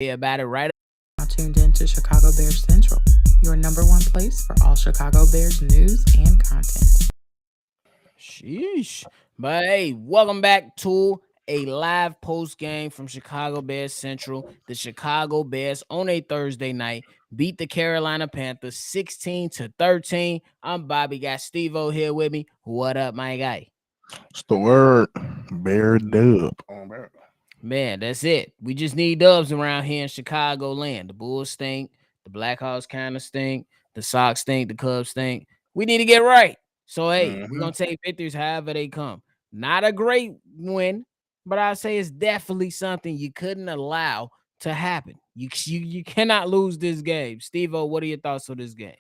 About it right. Now tuned in to Chicago Bears Central, your number one place for all Chicago Bears news and content. Sheesh. But hey, welcome back to a live post game from Chicago Bears Central. The Chicago Bears on a Thursday night beat the Carolina Panthers 16-13. I'm Bobby. Got Steve O here with me. What up, my guy? It's the word bear dub. Man, that's it. We just need dubs around here in Chicago land. The Bulls stink. The Blackhawks kind of stink. The Sox stink. The Cubs stink. We need to get right. So, hey, we're Mm-hmm. going to take victories however they come. Not a great win, but I'd say it's definitely something you couldn't allow to happen. You cannot lose this game. Steve-O, what are your thoughts on this game?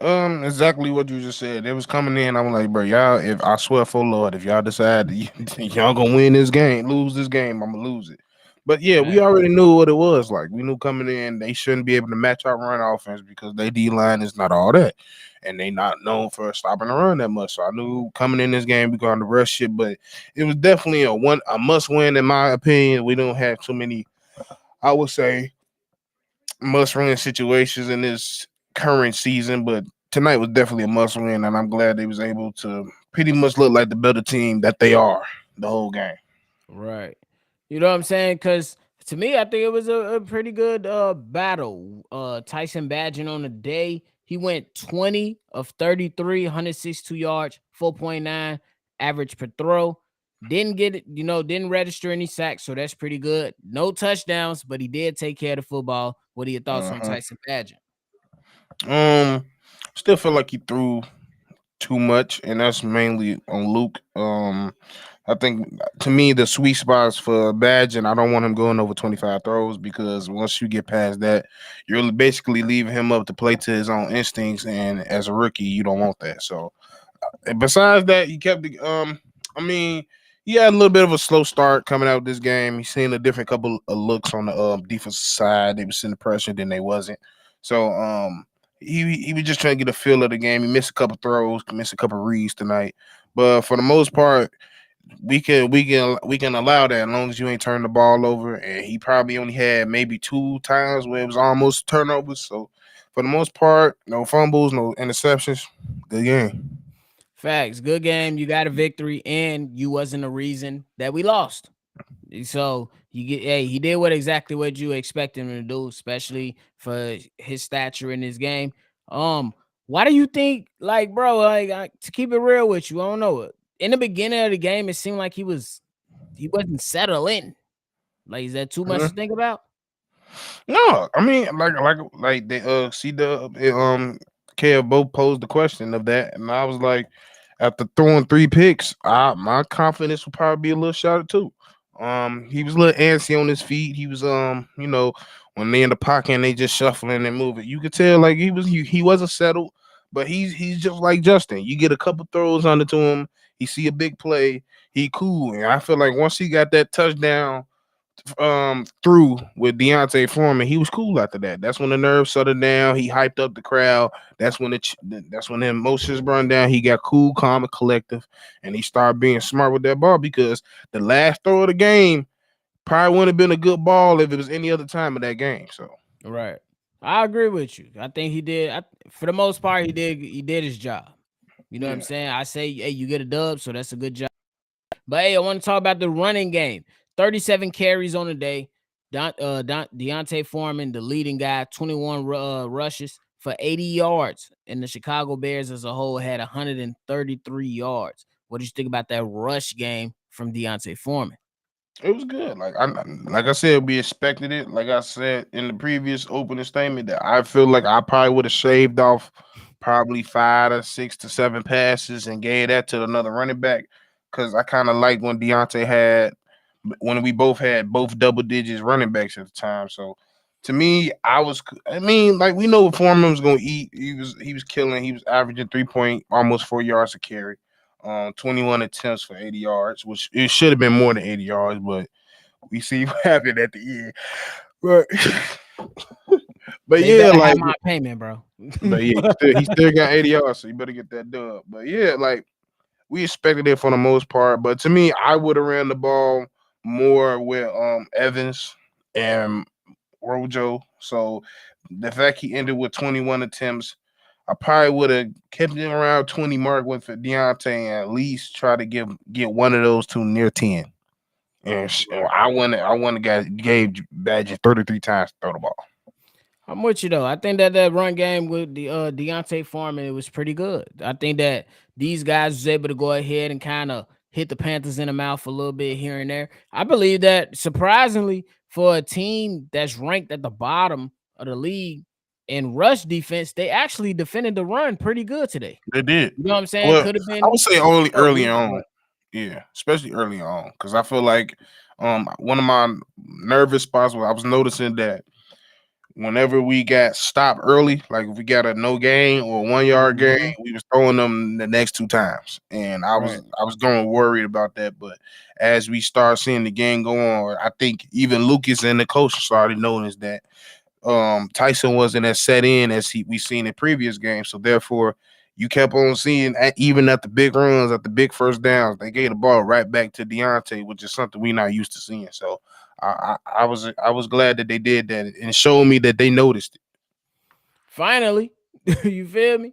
Exactly what you just said. It was coming in. I'm like, bro, y'all. If I swear for Lord, if y'all decide y'all gonna win this game, lose this game, I'm gonna lose it. But yeah, we Right. already knew what it was like. We knew coming in they shouldn't be able to match our run offense because they D line is not all that, and they not known for stopping the run that much. So I knew coming in this game we going to rush shit. But it was definitely a must win in my opinion. We don't have too many. I would say must win situations in this current season, but tonight was definitely a must win, and I'm glad they was able to pretty much look like the better team that they are the whole game. Right. You know what I'm saying? Because to me, I think it was a pretty good battle. Tyson Bagent on the day, he went 20 of 33, 162 yards, 4.9 average per throw. Didn't get it, didn't register any sacks, so that's pretty good. No touchdowns, but he did take care of the football. What are your thoughts on Uh-huh. Tyson Bagent? Um, Still feel like he threw too much, and that's mainly on Luke. I think to me the sweet spots for Badge, and I don't want him going over 25 throws because once you get past that, you're basically leaving him up to play to his own instincts, and as a rookie, you don't want that. So and besides that, he kept the I mean, he had a little bit of a slow start coming out this game. He's seen a different couple of looks on the defensive side. They were seeing the pressure, then they wasn't. So he was just trying to get a feel of the game. He missed a couple throws, missed a couple reads tonight. But for the most part, we can allow that as long as you ain't turning the ball over. And he probably only had maybe two times where it was almost turnovers. So for the most part, no fumbles, no interceptions. Good game. Facts. Good game. You got a victory, and you wasn't a reason that we lost. So you get, hey, he did exactly what you expect him to do, especially for his stature in this game. Why do you think, like, bro, to keep it real with you, I don't know. In the beginning of the game, it seemed like he wasn't settled in. Like, is that too much to think about? No, I mean like they see the Kev both posed the question of that, and I was like, after throwing three picks, my confidence would probably be a little shot too. He was a little antsy on his feet. He was when they in the pocket and they just shuffling and moving, you could tell like he wasn't settled. But he's just like Justin. You get a couple throws under to him, he see a big play, he cool, and I feel like once he got that touchdown through with Deontay Foreman, he was cool after that. That's when the nerves settled down. He hyped up the crowd. That's when the emotions burned down. He got cool, calm, and collective, and he started being smart with that ball because the last throw of the game probably wouldn't have been a good ball if it was any other time of that game. So Right. I agree with you. I think he did. For the most part, he did his job. You know what I'm yeah, saying? I say, hey, you get a dub, so that's a good job. But hey, I want to talk about the running game. 37 carries on the day. Deontay Foreman, the leading guy, 21 rushes for 80 yards. And the Chicago Bears as a whole had 133 yards. What do you think about that rush game from Deontay Foreman? it was good. Like I said, we expected it. Like I said in the previous opening statement, that I feel like I probably would have shaved off probably 5 to 6 to 7 passes and gave that to another running back because I kind of like when we both had both double digits running backs at the time. So to me, I mean, like we know what Foreman was gonna eat. He was killing. He was averaging 3 point almost 4 yards a carry. 21 attempts for 80 yards, which it should have been more than 80 yards, but we see what happened at the end. But but They yeah, better have like my payment, bro. but yeah, he still got 80 yards, so you better get that dub. But yeah, like we expected it for the most part. But to me, I would have ran the ball more with Evans and Rojo. So the fact he ended with 21 attempts, I probably would have kept it around 20 mark with Deontay and at least try to get one of those two near 10. And I want to gave Badger 33 times to throw the ball. I'm with you though. I think that run game with the Deontay Foreman, it was pretty good. I think that these guys was able to go ahead and kind of hit the Panthers in the mouth a little bit here and there. I believe that surprisingly for a team that's ranked at the bottom of the league in rush defense, they actually defended the run pretty good today. They did. You know what I'm saying? Well, Could have I been would say a only short early week, on. but Yeah, especially early on, because I feel like one of my nervous spots was I was noticing that whenever we got stopped early, like if we got a no gain or 1 yard gain, mhm, we was throwing them the next two times, and I was right. I was going worried about that. But as we start seeing the game go on, I think even Lucas and the coach started noticing that Tyson wasn't as set in as we seen in previous games. So therefore, you kept on seeing even at the big runs, at the big first downs, they gave the ball right back to Deontay, which is something we're not used to seeing. So I was glad that they did that and showed me that they noticed it. Finally, you feel me?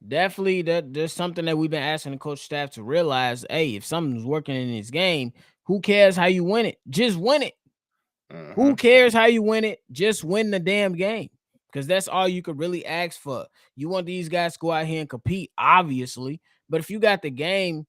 Definitely, that there's something that we've been asking the coach staff to realize. Hey, if something's working in this game, who cares how you win it? Just win it. Who Hmm. cares how you win it? Just win the damn game. Because that's all you could really ask for. You want these guys to go out here and compete, obviously. But if you got the game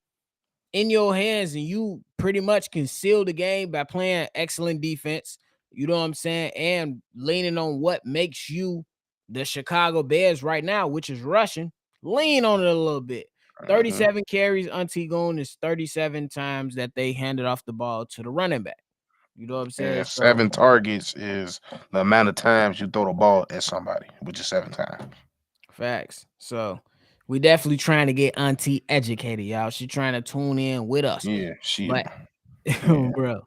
in your hands and you pretty much can seal the game by playing excellent defense, you know what I'm saying, and leaning on what makes you the Chicago Bears right now, which is rushing, lean on it a little bit. Hmm. 37 carries, Antigone is 37 times that they handed off the ball to the running back. You know what I'm saying? And So 7 targets is the amount of times you throw the ball at somebody, which is 7 times. facts. So we definitely trying to get Auntie educated, y'all. She trying to tune in with us. Yeah, she. But Yeah. bro.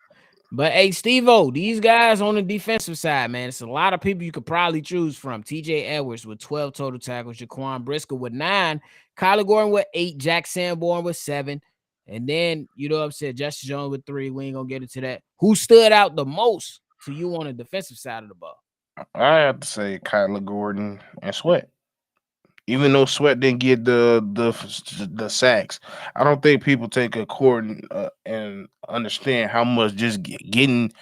But hey, Steve-O, these guys on the defensive side, man, it's a lot of people you could probably choose from. TJ Edwards with 12 total tackles, Jaquan Brisker with 9, Kyler Gordon with 8, Jack Sanborn with 7. And then, you know what I'm saying, Justin Jones with 3. We ain't gonna get into that. Who stood out the most to you on the defensive side of the ball? I have to say Kyler Gordon and Sweat. Even though Sweat didn't get the sacks, I don't think people take a court and understand how much just getting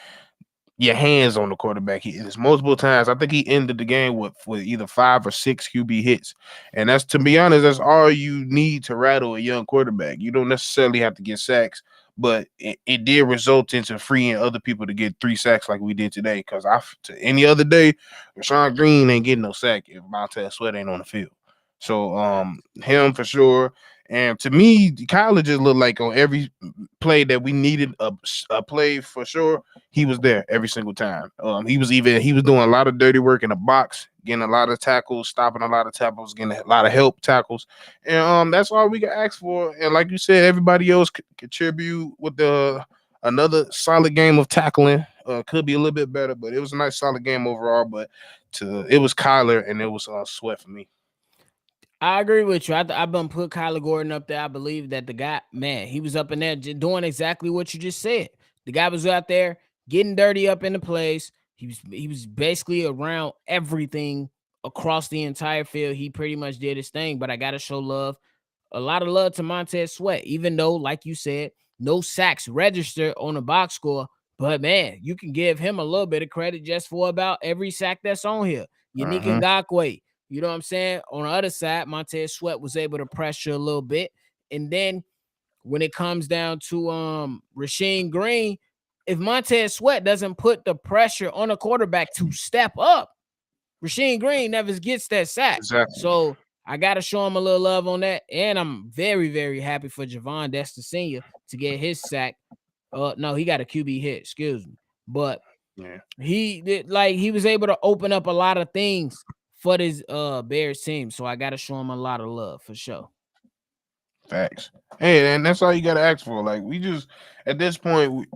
your hands on the quarterback. It's multiple times. I think he ended the game with either 5 or 6 QB hits, and that's to be honest, that's all you need to rattle a young quarterback. You don't necessarily have to get sacks, but it did result into freeing other people to get 3 sacks like we did today. Because to any other day, Rashawn Green ain't getting no sack if Montez Sweat ain't on the field. So him for sure. And to me, Kyler just looked like on every play that we needed a play for sure, he was there every single time. He was doing a lot of dirty work in the box, getting a lot of tackles, stopping a lot of tackles, getting a lot of help tackles, and that's all we can ask for. And like you said, everybody else contribute with the another solid game of tackling. Could be a little bit better, but it was a nice solid game overall. But it was Kyler and it was Sweat for me. I agree with you. I've been put Kyler Gordon up there. I believe that the guy, man, he was up in there doing exactly what you just said. The guy was out there getting dirty up in the place. He was basically around everything across the entire field. He pretty much did his thing. But I gotta show love, a lot of love to Montez Sweat, even though, like you said, no sacks registered on the box score. But man, you can give him a little bit of credit just for about every sack that's on here. Yannick Hmm. Ngakoue, you know what I'm saying? On the other side, Montez Sweat was able to pressure a little bit. And then when it comes down to Rasheem Green, if Montez Sweat doesn't put the pressure on a quarterback to step up, Rasheem Green never gets that sack. Exactly. So I gotta show him a little love on that. And I'm very, very happy for Javon Desta Sr. to get his sack. No, he got a QB hit, excuse me. But Yeah. he did, like, he was able to open up a lot of things for this Bears team. So I gotta show him a lot of love for sure. Facts. Hey, and that's all you gotta ask for. Like we just at this point,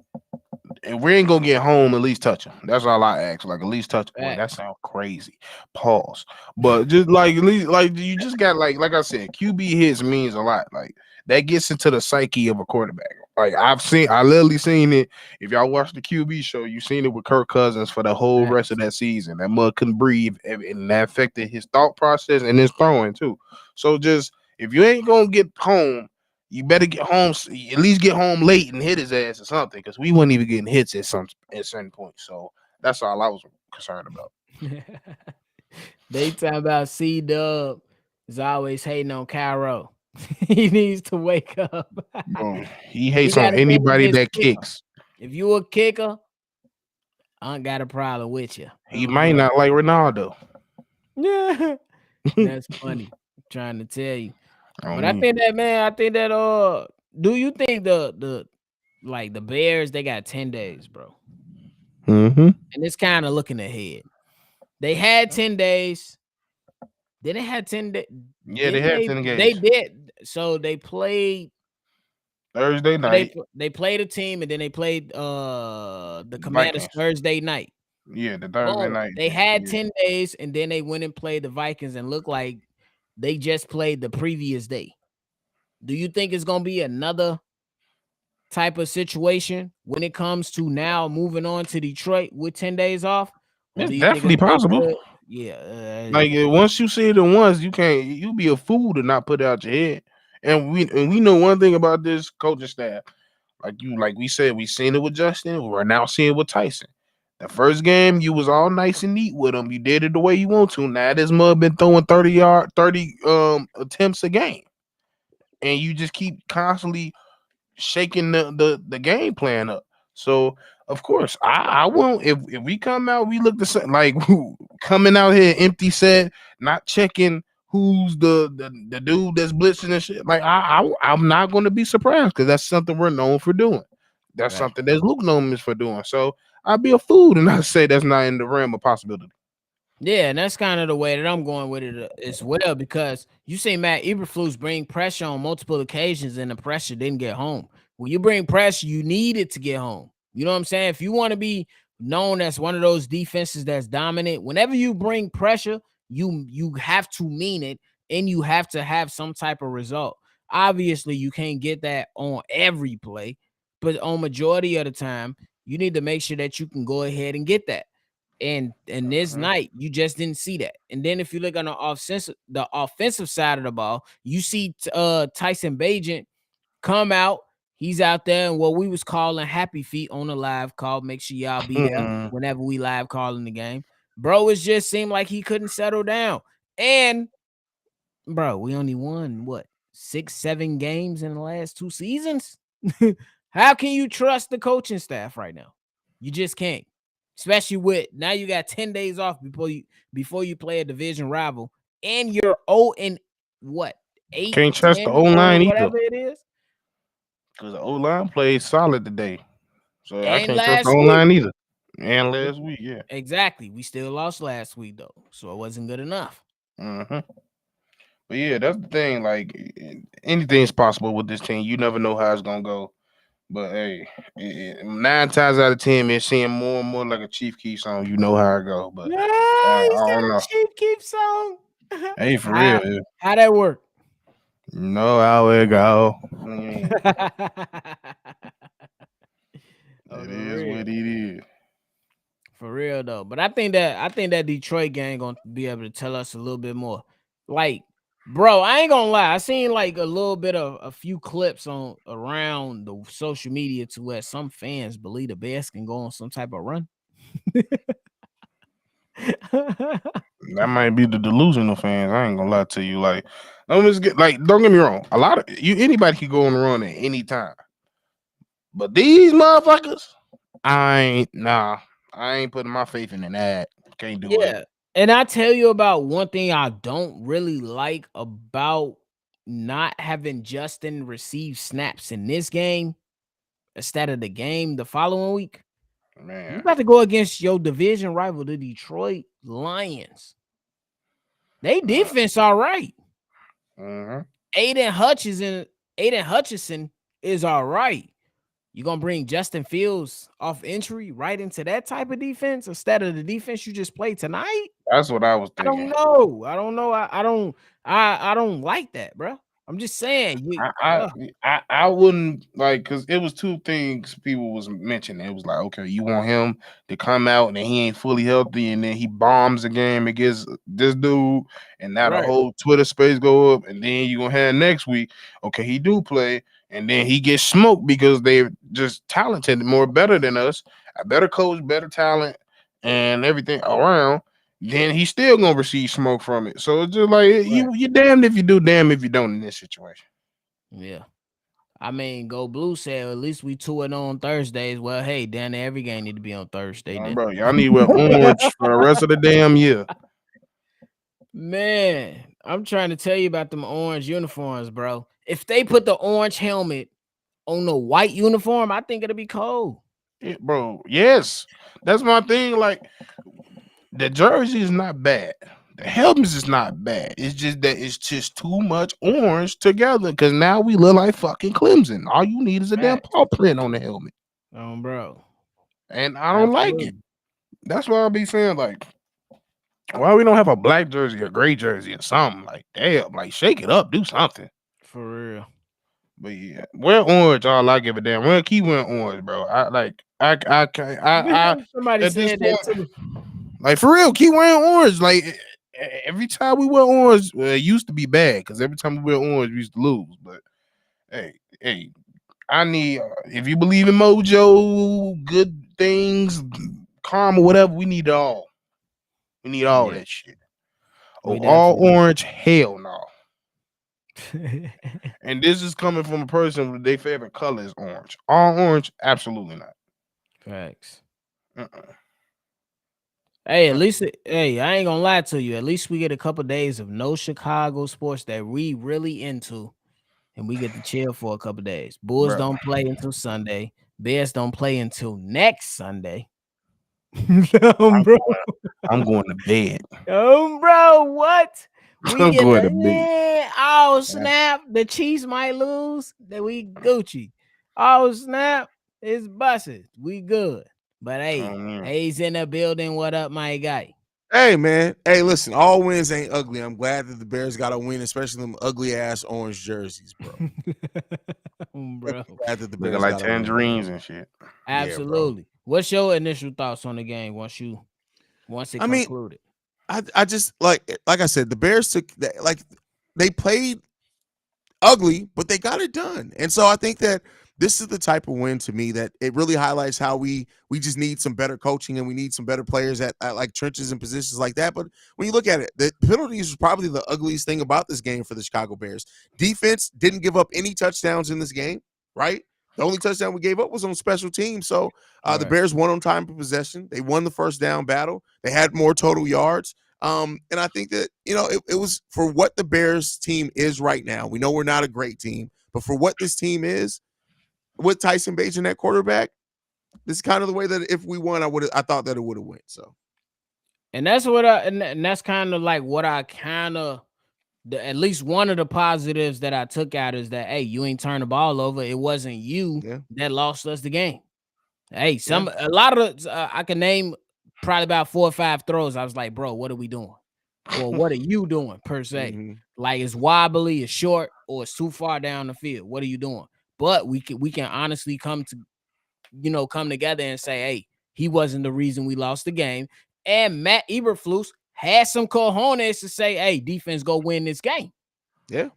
if we ain't gonna get home, at least touch him. That's all I ask. Like at least touch. Boy, that Facts. sounds crazy. Pause. But just like at least, like you just got like I said, QB hits means a lot. Like that gets into the psyche of a quarterback. Like I literally seen it. If y'all watch the QB show, you seen it with Kirk Cousins for the whole rest of Facts. that season. That mud couldn't breathe, and that affected his thought process and his throwing too. So just if you ain't gonna get home, you better get home. At least get home late and hit his ass or something, because we weren't even getting hits at certain points. So that's all I was concerned about. They talk about C-Dub is always hating on Cairo. He needs to wake up. Bro, he He hates got on to think anybody against that kicker. kicks. If you a kicker, I ain't got a problem with you. He might not like Ronaldo. Yeah, that's funny. I'm trying to tell you, I but don't I need. think that man. I think that do you think the like the Bears they got 10 days, bro, Mm-hmm. and it's kind of looking ahead. They had 10 days. Then they had 10 days. Yeah, they had 10 They games. did. So they played. Thursday So they night, they played a team and then they played the Commanders Vikings. Thursday night. Yeah, the Thursday Boom. night They game. had Yeah. 10 days and then they went and played the Vikings and looked like they just played the previous day. Do you think it's gonna be another type of situation when it comes to now moving on to Detroit with 10 days off? Or It's do you think it's definitely gonna be possible. good? Yeah. Like once you see it once, you can't. You be a fool to not put it out your head. And we know one thing about this coaching staff. Like we said, we seen it with Justin. We're now seeing it with Tyson. The first game, you was all nice and neat with him. You did it the way you want to. Now this mud been throwing 30 attempts a game, and you just keep constantly shaking the game plan up. So of course, I won't. If we come out, we look the same. Like coming out here empty set, not checking who's the dude that's blitzing and shit. Like I'm not going to be surprised, because that's something we're known for doing. That's Right. something that Luke known is for doing. So I'd be a fool to not say that's not in the realm of possibility. Yeah, and that's kind of the way that I'm going with it as well, because you see Matt Eberflus bring pressure on multiple occasions and the pressure didn't get home. When you bring pressure, you need it to get home. You know what I'm saying? If you want to be known as one of those defenses that's dominant, whenever you bring pressure, you have to mean it and you have to have some type of result. Obviously, you can't get that on every play, but on majority of the time, you need to make sure that you can go ahead and get that. And this Mhm. night, you just didn't see that. And then if you look on the offensive side of the ball, you see Tyson Bagent come out. He's out there in what we was calling happy feet on the live call. Make sure y'all be there Mm-mm. whenever we live calling the game. Bro, it just seemed like he couldn't settle down. And bro, we only won what 6, 7 games in the last 2 seasons. How can you trust the coaching staff right now? You just can't. Especially with now you got 10 days off before you play a division rival, and you're 0 and what 8, Can't trust the 10, O or line either, whatever it is. because the O line played solid today. So I And can't trust the last O week. line either. And last week, yeah. Exactly. We still lost last week though. So it wasn't good enough. Hmm. But yeah, that's the thing. Like anything's possible with this team. You never know how it's gonna go. But hey, 9 times out of 10, man, seeing more and more like a Chief Keef song. You know how it go. But Yeah, I he said don't a know. Chief Keef song. Hey, for real, how, yeah. how that work? You know how it go. Mm, Oh, it for is real. what it is. For real though. But I think that Detroit gang gonna be able to tell us a little bit more. Like, bro, I ain't gonna lie. I seen like a little bit of a few clips on around the social media to where some fans believe the Bears can go on some type of run. That might be the delusional fans. I ain't gonna lie to you. Like, I'm just get like, don't get me wrong. A lot of you, anybody can go on the run at any time. But these motherfuckers, I ain't nah. I ain't putting my faith in that. Can't do it. Yeah. And I tell you about one thing I don't really like about not having Justin receive snaps in this game instead of the game the following week. You Man. about to go against your division rival, the Detroit Lions. They defense all right. Mm-hmm. Aiden Hutchinson is all right. You gonna bring Justin Fields off injury right into that type of defense instead of the defense you just played tonight? That's what I was I don't thinking. know. I don't know. I don't like that, bro. I'm just saying. I wouldn't like because it was two things people was mentioning. It was like, okay, you want him to come out and he ain't fully healthy, and then he bombs the game against this dude, and now the Right. whole Twitter space go up, and then you gonna have next week, okay, he do play, and then he gets smoked because they're just talented, more better than us, a better coach, better talent, and everything around. Then he's still gonna receive smoke from it. So it's just like Right. you damned if you do, damn if you don't in this situation. Yeah. I mean, Go Blue said at least we 2-0 on Thursdays. Well, hey, damn, every game need to be on Thursday then. Bro, y'all need to wear orange for the rest of the damn year. Man, I'm trying to tell you about them orange uniforms, bro. If they put the orange helmet on the white uniform, I think it'll be cold. Bro, yes. That's my thing. Like, the jersey is not bad. The helmets is not bad. It's just that it's just too much orange together because now we look like fucking Clemson. All you need is a damn Fact. paw print on the helmet. Bro. And I don't like it. Absolutely. That's why I'll be saying, like, why we don't have a black jersey, a gray jersey, or something? Like, damn, like, shake it up, do something. For real. But yeah, wear orange. All I give a damn. Wear keep wearing orange, bro. I can't. Somebody At this said that point, too. like for real, keep wearing orange. Like every time we wear orange, it used to be bad because every time we wear orange, we used to lose. But hey, I need. If you believe in mojo, good things, karma, whatever, we need it all. We need all Yeah, that shit. Oh, we all definitely orange? Hell no. do. And this is coming from a person with their favorite color is orange. All orange? Absolutely not. Facts. Uh-uh. Hey, at least hey, I ain't gonna lie to you. At least we get a couple days of no Chicago sports that we really into, and we get to chill for a couple days. Bulls Bro, don't play until Sunday. Bears don't play until next Sunday. I'm Bro. going. I'm going to bed. Bro, what? We I'm get going to bed. oh Man. snap. The Chiefs might lose. That we Gucci. Oh snap. It's busted. We good. But hey, Man. Hayes in the building. What up, my guy? Hey man, hey listen, all wins ain't ugly. I'm glad that the Bears got a win, especially them ugly ass orange jerseys, bro. Bro. Glad that the Looking Bears like got a win, man. tangerines and shit. Yeah, bro. Absolutely. What's your initial thoughts on the game once it I mean, concluded? I just like I said, the Bears took that like they played ugly, but they got it done. And so I think that this is the type of win to me that it really highlights how we just need some better coaching and we need some better players at like trenches and positions like that. But when you look at it, the penalties was probably the ugliest thing about this game for the Chicago Bears. Defense didn't give up any touchdowns in this game, right? The only touchdown we gave up was on special teams. So the Right. Bears won on time of possession. They won the first down battle. They had more total yards. And I think that, it was for what the Bears team is right now. We know we're not a great team, but for what this team is, with Tyson Bagent at quarterback, this is kind of the way that if we won, I thought that it would have went. So, And that's what and that's kind of like what I kind of at least one of the positives that I took out is that hey, you ain't turned the ball over. It wasn't you yeah, that lost us the game. Hey, yeah, a lot of I can name probably about 4 or 5 throws. I was like, bro, what are we doing? Or what are you doing per se? mm-hmm. Like it's wobbly, it's short, or it's too far down the field. What are you doing? But we can honestly come together and say, hey, he wasn't the reason we lost the game. And Matt Eberflus had some cojones to say, hey, defense go win this game. yeah,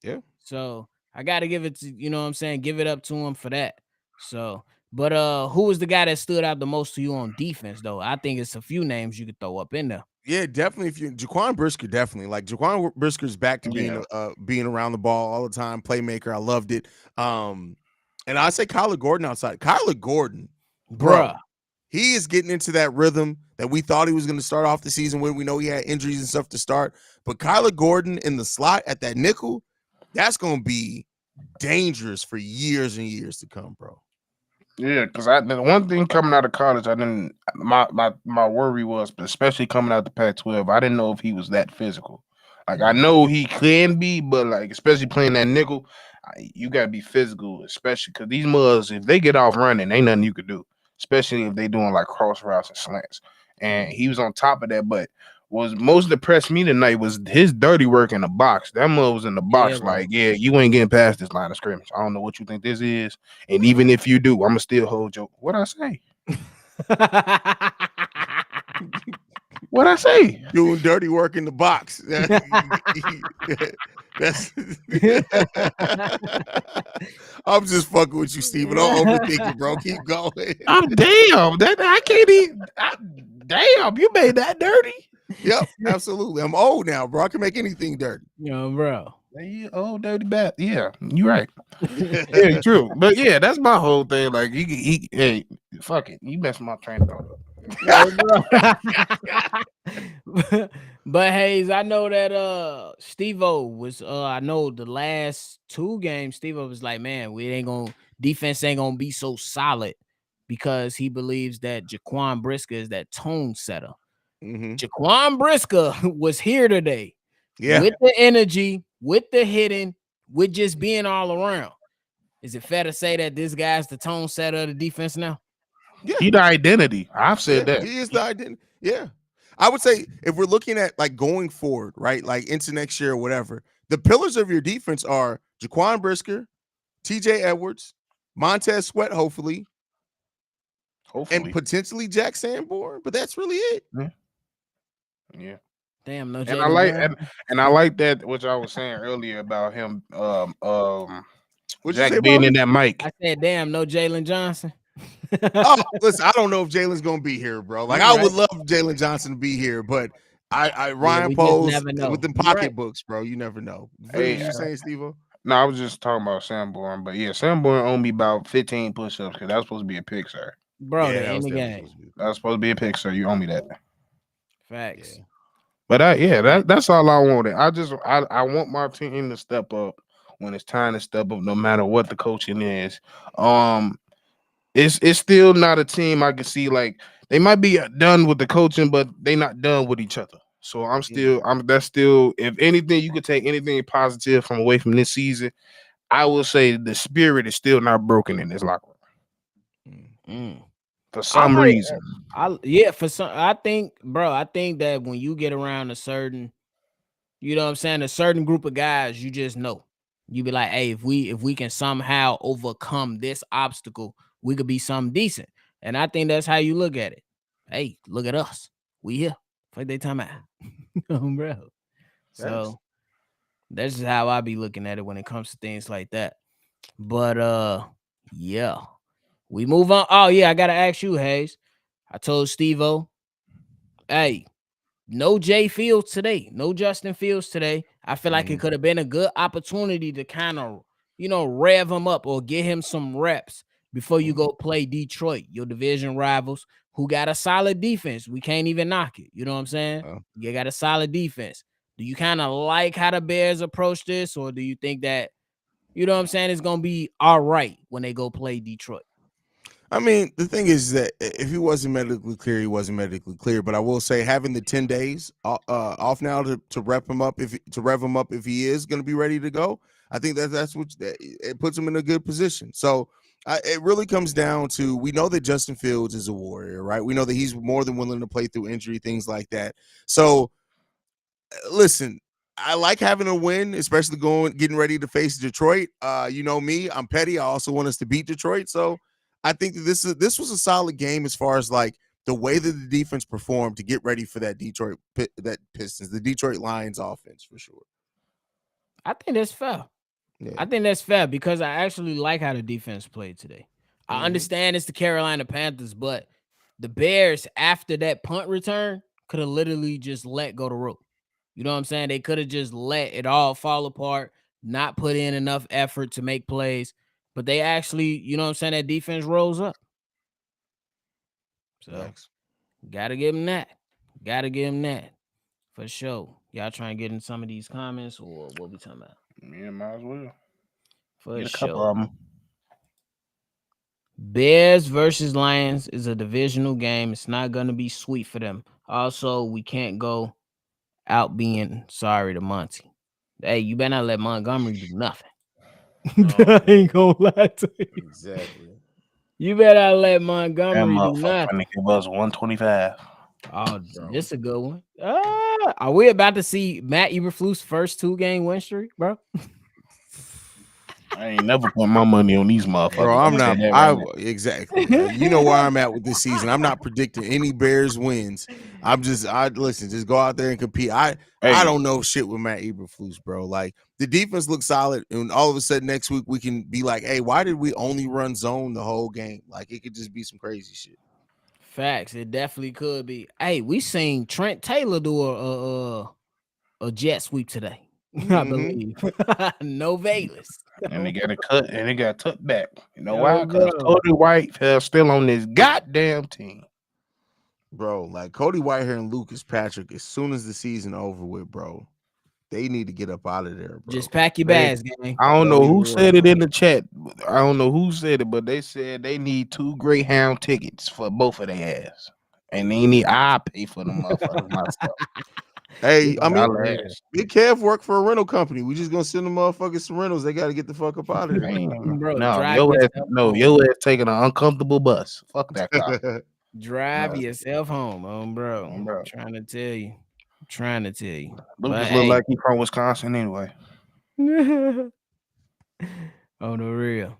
yeah. So I gotta give it to, what I'm saying, give it up to him for that. So, but who was the guy that stood out the most to you on defense, though? I think it's a few names you could throw up in there. Yeah, definitely. If you Jaquan Brisker, definitely like Jaquan Brisker's back to Yeah. being around the ball all the time, playmaker. I loved it. And I say Kyler Gordon outside. Kyler Gordon, bro, Bruh. he is getting into that rhythm that we thought he was going to start off the season with. We know he had injuries and stuff to start, but Kyler Gordon in the slot at that nickel, that's going to be dangerous for years and years to come, bro. Yeah, because the one thing coming out of college, I didn't. My worry was, especially coming out the Pac-12, I didn't know if he was that physical. Like I know he can be, but like especially playing that nickel, you gotta be physical, especially because these mugs, if they get off running, ain't nothing you could do. Especially if they doing like cross routes and slants. And he was on top of that, but was most depressed me tonight was his dirty work in the box. That mother was in the Yeah, box, bro. like, yeah, you ain't getting past this line of scrimmage. I don't know what you think this is, and even if you do, I'ma still hold your. What I say? What I say? Doing dirty work in the box. That's I'm just fucking with you, Steven. Don't overthink it, bro. Keep going. Oh damn! That I can't even. Damn, you made that dirty. Yep, absolutely. I'm old now, bro. I can make anything dirty. Yo, bro. Yeah, old dirty bat. Yeah, you right. Yeah, true. But yeah, that's my whole thing. Like hey, fuck it. You messed my train of thought up. Yo, bro. But Hayes, I know that Steve-O was I know the last 2 games Steve-O was like, man, defense ain't gonna be so solid because he believes that Jaquan Brisker is that tone setter. Jaquan Brisker was here today. Yeah. With the energy, with the hitting, with just being all around. Is it fair to say that this guy's the tone setter of the defense now? Yeah. He the identity. I've said that. He is the identity. Yeah. I would say if we're looking at like going forward, right? Like into next year or whatever, the pillars of your defense are Jaquan Brisker, TJ Edwards, Montez Sweat, hopefully, and potentially Jack Sanborn. But that's really it. Yeah. Damn, no. And I like that which I was saying earlier about him Jack being in that mic. I said, damn, no Jalen Johnson. Oh, listen, I don't know if Jalen's gonna be here, bro. Like, I would love Jalen Johnson to be here, but Ryan Poles with them pocketbooks, bro. You never know. Hey, what you saying, Steve-O? No, I was just talking about Sanborn, but yeah, Sanborn owed me about 15 push-ups because that was supposed to be a pick, sir. Bro, yeah, that was supposed to be a pick, sir. You owe me that. Facts. Yeah. But that's all I wanted. I want my team to step up when it's time to step up, no matter what the coaching is. It's still not a team I can see like they might be done with the coaching, but they not done with each other. So that's still, if anything, you could take anything positive from away from this season. I will say the spirit is still not broken in this locker room. For some reason. I think that when you get around a certain, you know what I'm saying, a certain group of guys, you just know. You be like, hey, if we can somehow overcome this obstacle, we could be something decent. And I think that's how you look at it. Hey, look at us. We here. Like they time out. Bro. So that's just how I be looking at it when it comes to things like that. But yeah. We move on. Oh, yeah, I gotta ask you, Hayes. I told Steve-O, hey, no Jay Fields today, no Justin Fields today. I feel like it could have been a good opportunity to kind of, rev him up or get him some reps before you go play Detroit, your division rivals, who got a solid defense. We can't even knock it. You know what I'm saying? You got a solid defense. Do you kind of like how the Bears approach this, or do you think that, you know what I'm saying, it's going to be all right when they go play Detroit? I mean, the thing is that if he wasn't medically clear, he wasn't medically clear. But I will say, having the 10 days off now to rev him up, if he is going to be ready to go, I think that's what it puts him in a good position. So it really comes down to, we know that Justin Fields is a warrior, right? We know that he's more than willing to play through injury, things like that. So listen, I like having a win, especially getting ready to face Detroit. You know me, I'm petty. I also want us to beat Detroit. So I think that this was a solid game as far as like the way that the defense performed to get ready for that the Detroit Lions offense for sure. I think that's fair. Yeah. I think that's fair because I actually like how the defense played today. I understand it's the Carolina Panthers, but the Bears, after that punt return, could have literally just let go the rope. You know what I'm saying? They could have just let it all fall apart, not put in enough effort to make plays. But they actually, you know what I'm saying, that defense rolls up. So, gotta give him that. Gotta give him that. For sure. Y'all trying to get in some of these comments, or what we talking about? Yeah, might as well. For sure. Bears versus Lions is a divisional game. It's not going to be sweet for them. Also, we can't go out being sorry to Monty. Hey, you better not let Montgomery do nothing. I ain't gonna lie to you. Exactly. You better let Montgomery do nothing. Give us 125. Oh, Bro. this is a good one. Are we about to see Matt Eberflus' first 2-game win streak, bro? I ain't never put my money on these motherfuckers. Bro, I'm not. That right now. Exactly. You know where I'm at with this season. I'm not predicting any Bears wins. I listen. Just go out there and compete. I don't know shit with Matt Eberflus, bro. Like the defense looks solid, and all of a sudden next week we can be like, hey, why did we only run zone the whole game? Like it could just be some crazy shit. Facts. It definitely could be. Hey, we seen Trent Taylor do a jet sweep today. I believe. No Vegas. And they got it cut and it got tucked back. You know Yo, why? Because bro. Cody White still on this goddamn team. Bro, like Cody Whitehair and Lucas Patrick, as soon as the season over with, bro, they need to get up out of there, bro. Just pack your bags, gang. I don't know who said it in the chat. I don't know who said it, but they said they need 2 Greyhound tickets for both of their ass. And I pay for them motherfuckers myself. Hey, I mean, $1. Big Kev work for a rental company. We just gonna send them motherfuckers some rentals. They got to get the fuck up out of there. Bro, your ass taking an uncomfortable bus. Fuck that car. Drive yourself home, bro. I'm trying to tell you. Lucas look like he from Wisconsin anyway. On the real.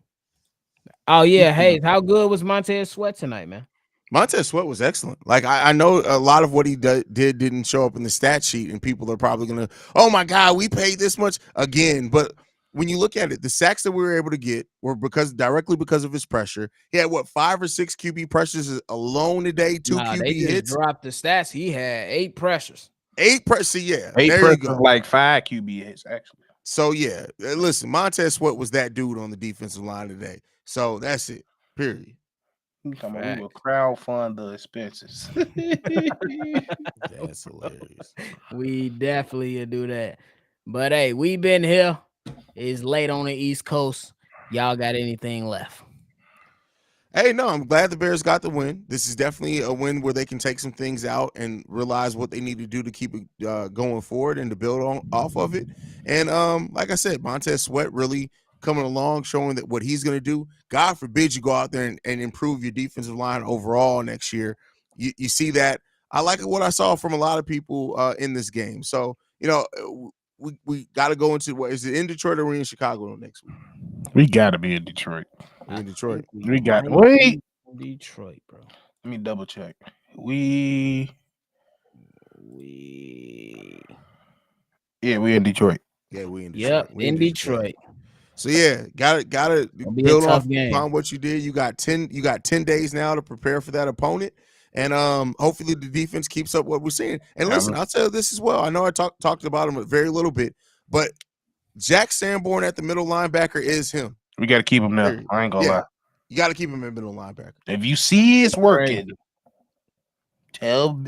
Oh yeah, hey, how good was Montez Sweat tonight, man? Montez Sweat was excellent. Like I know a lot of what he did didn't show up in the stat sheet, and people are probably gonna, oh my god, we paid this much again. But when you look at it, the sacks that we were able to get were directly because of his pressure. He had 5 or 6 QB pressures alone today. 2 QB they just hits. dropped the stats. He had 8 pressures. 8 pressures, yeah. 8 there pressures, you go. like 5 QB hits actually. So yeah, listen, Montez Sweat was that dude on the defensive line today. So that's it. Period. We will crowdfund the expenses. That's hilarious. We definitely do that. But hey, we been here. It's late on the East Coast. Y'all got anything left? Hey, no, I'm glad the Bears got the win. This is definitely a win where they can take some things out and realize what they need to do to keep it going forward and to build off of it. And like I said, Montez Sweat really coming along, showing that what he's going to do. God forbid you go out there and improve your defensive line overall next year. You see that. I like what I saw from a lot of people in this game. So, you know, we got to go into what is it in Detroit or we in Chicago next week? We got to be in Detroit. We're in Detroit. We got wait. Detroit, bro. Let me double check. We in Detroit. Yeah, we in Detroit. Yep, in Detroit. So yeah, gotta build off on what you did. You got 10 days now to prepare for that opponent. And hopefully the defense keeps up what we're seeing. And listen, I'll tell you this as well. I know I talked about him a very little bit, but Jack Sanborn at the middle linebacker is him. We got to keep him there. I ain't gonna lie. You got to keep him in middle linebacker. If you see it's working, tell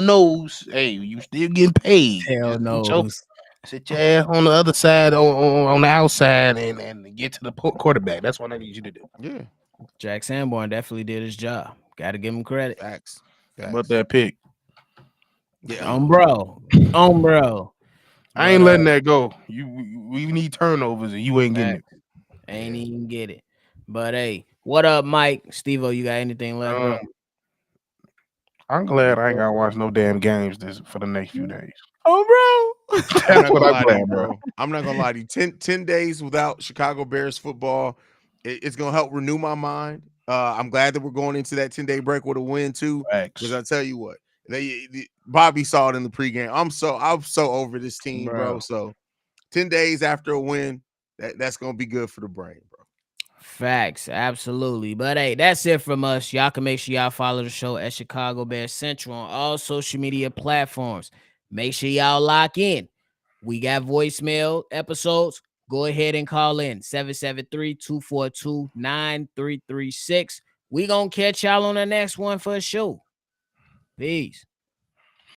Nose, hey, you still getting paid. Tell Nose. Sit your ass on the other side, on the outside, and get to the quarterback. That's what I need you to do. Yeah. Jack Sanborn definitely did his job. Got to give him credit. Facts. About that pick. Yeah. Bro. I ain't letting that go. We need turnovers, and you ain't getting it. Ain't even get it. But hey, what up, Mike? Steve-O, you got anything left, bro? I'm glad I ain't gotta watch no damn games for the next few days. Oh, bro. That's what I'm glad, bro. I'm not gonna lie to you. 10 days without Chicago Bears football, it's gonna help renew my mind. I'm glad that we're going into that 10-day break with a win too. Because I tell you what, Bobby saw it in the pregame. I'm so over this team, bro. So 10 days after a win, that's gonna be good for the brain, bro. Facts, absolutely. But hey, that's it from us. Y'all can make sure y'all follow the show at Chicago Bears Central on all social media platforms. Make sure y'all lock in. We got voicemail episodes. Go ahead and call in 773-242-9336. We gonna catch y'all on the next one for a show. Peace.